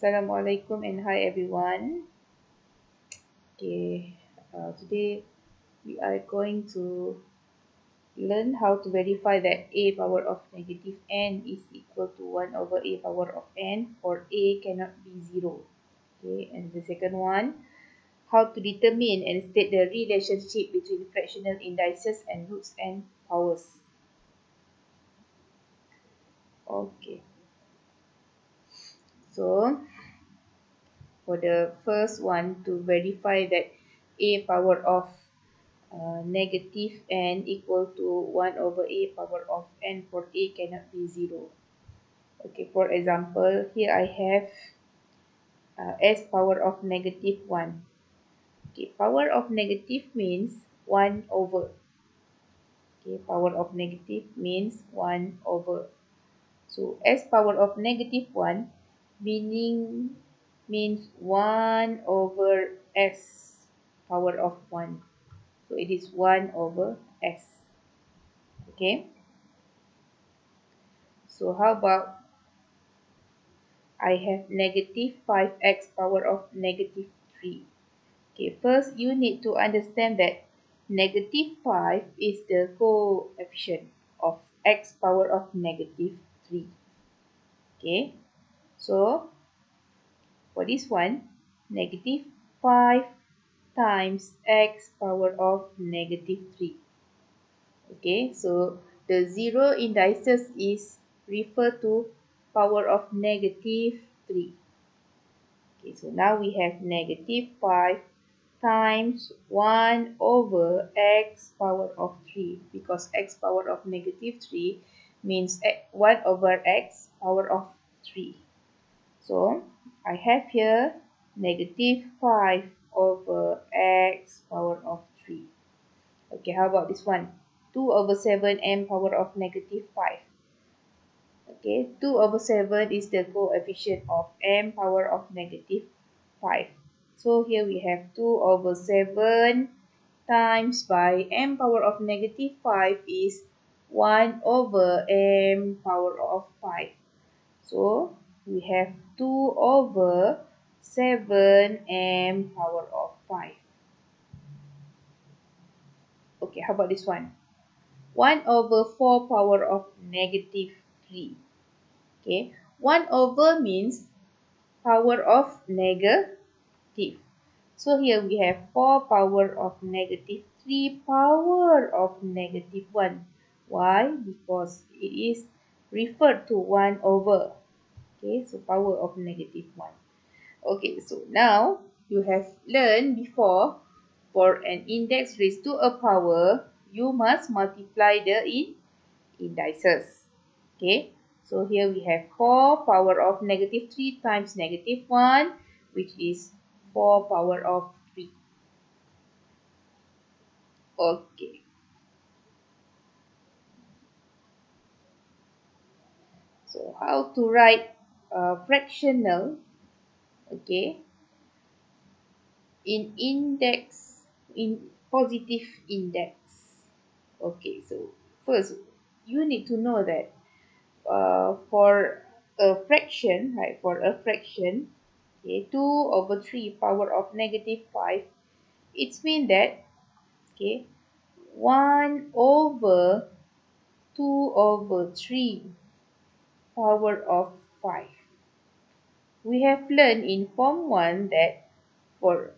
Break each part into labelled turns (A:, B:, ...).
A: Assalamualaikum and hi everyone. Okay, today we are going to learn how to verify that a power of negative n is equal to 1 over a power of n for a cannot be 0. Okay, and the second one, how to determine and state the relationship between fractional indices and roots and powers. Okay, so for the first one, to verify that a power of negative n equal to 1 over a power of n for a cannot be 0. Okay, for example, here I have s power of negative 1. Okay, power of negative means 1 over. Okay, power of negative means 1 over. So s power of negative 1 meaning means 1 over s power of 1. So it is 1 over s. Okay. So how about I have negative 5x power of negative 3. Okay, first you need to understand that negative 5 is the coefficient of x power of negative 3. Okay, so for this one, negative 5 times x power of negative 3. Okay, so the zero indices is refer to power of negative 3. Okay, so now we have negative 5 times 1 over x power of 3, because x power of negative 3 means 1 over x power of 3. So I have here negative 5 over x power of 3. Okay, how about this one? 2 over 7 m power of negative 5. Okay, 2 over 7 is the coefficient of m power of negative 5. So here we have 2 over 7 times by m power of negative 5 is 1 over m power of 5. So we have 2 over 7 m power of 5. Okay, how about this one? 1 over 4 power of negative 3. Okay, 1 over means power of negative. So here we have 4 power of negative 3 power of negative 1. Why? Because it is referred to 1 over. Okay, so power of negative 1. Okay, so now you have learned before, for an index raised to a power, you must multiply the indices. Okay, so here we have 4 power of negative 3 times negative 1, which is 4 power of 3. Okay, so how to write fractional, okay, in index, in positive index. Okay, so first you need to know that for a fraction, right, for a fraction, okay, 2 over 3 power of negative 5, it's mean that, okay, 1 over 2 over 3 power of 5. We have learned in form 1 that for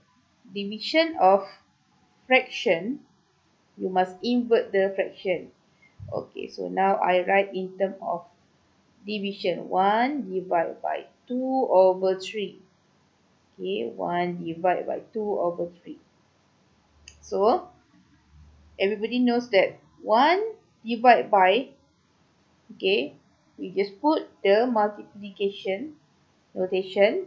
A: division of fraction, you must invert the fraction. Okay, so now I write in terms of division. 1 divided by 2 over 3. Okay, 1 divided by 2 over 3. So, everybody knows that 1 divided by, okay, we just put the multiplication notation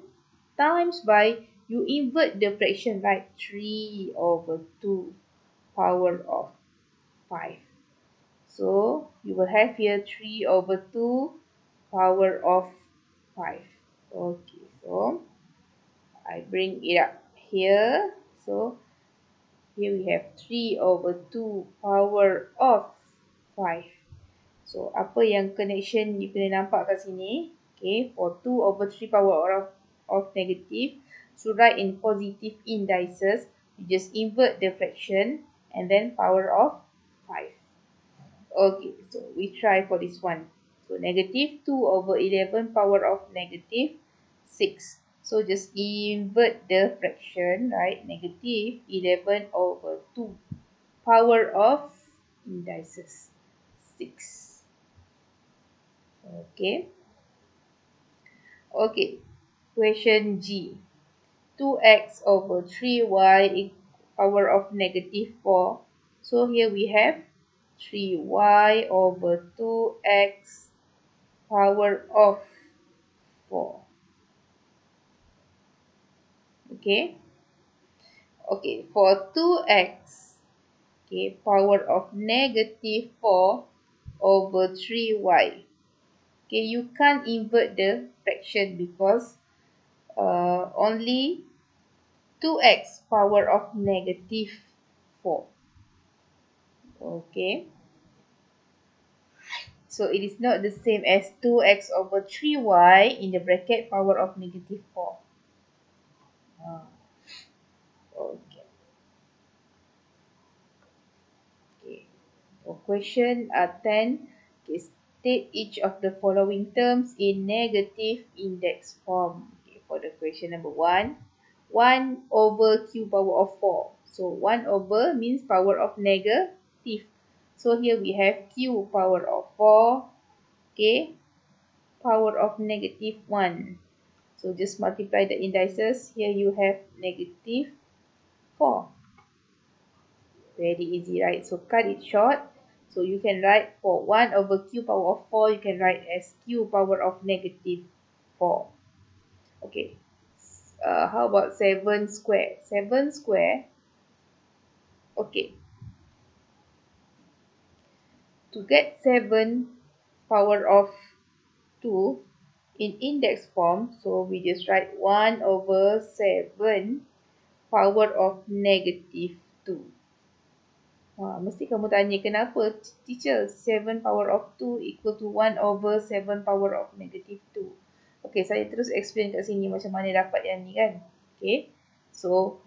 A: times by, you invert the fraction, right? 3 over 2 power of 5. So you will have here 3 over 2 power of 5. Okay, so I bring it up here. So here we have 3 over 2 power of 5. So apa yang connection you kena nampak kat sini? Okay, for 2 over 3 power of of negative. So write in positive indices, you just invert the fraction and then power of 5. Okay, so we try for this one. So negative 2 over 11 power of negative 6. So just invert the fraction, right? Negative 11 over 2 power of indices 6. Okay. Okay. Question G. 2x over 3y power of negative 4. So here we have 3y over 2x power of 4. Okay. Okay. For 2x, okay, power of negative 4 over 3y. Okay, you can't invert the fraction because only 2x power of negative 4. Okay, so it is not the same as 2x over 3y in the bracket power of negative 4. Okay, okay. For question 10, okay, state each of the following terms in negative index form. Okay, for the question number 1, 1 over q power of 4. So 1 over means power of negative. So here we have q power of 4, okay, power of negative 1. So just multiply the indices. Here you have negative 4. Very easy, right? So cut it short. So you can write for 1 over q power of 4, you can write as q power of negative 4. Okay. How about 7 square? 7 square. Okay. To get 7 power of 2 in index form, so we just write 1 over 7 power of negative 2. Mesti kamu tanya kenapa teacher 7 power of 2 equal to 1 over 7 power of negative 2. Okay, saya terus explain kat sini macam mana dapat yang ni kan. Okay, so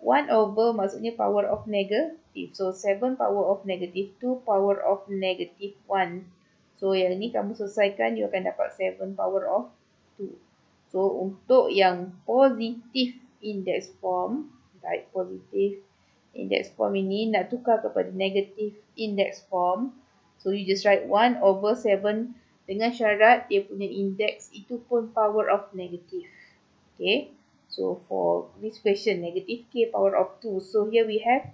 A: 1 over maksudnya power of negative. So 7 power of negative 2 power of negative 1. So yang ni kamu selesaikan, you akan dapat 7 power of 2. So untuk yang positive index form, right, positive index form ini nak tukar kepada negative index form. So you just write 1 over 7 dengan syarat dia punya index itu pun power of negative. Okay. So for this question, negative k power of 2. So here we have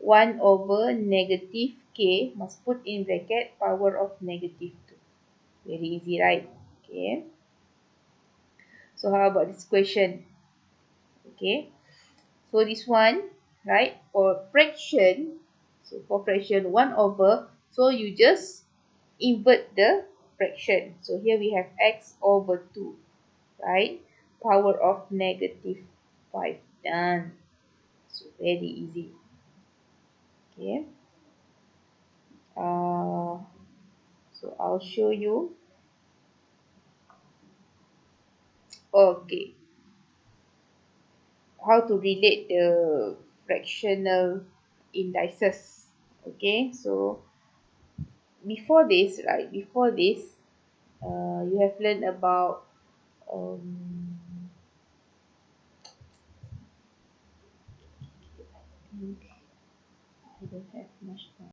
A: 1 over negative k must put in bracket power of negative 2. Very easy, right? Okay. So how about this question? Okay. So this one, right, for fraction, so for fraction 1 over, so you just invert the fraction. So here we have x over 2, right, power of negative 5. Done. So very easy. Okay. So I'll show you. Okay. How to relate the fractional indices. Okay. So before this, right, before this, you have learned about um, I think I don't have much time.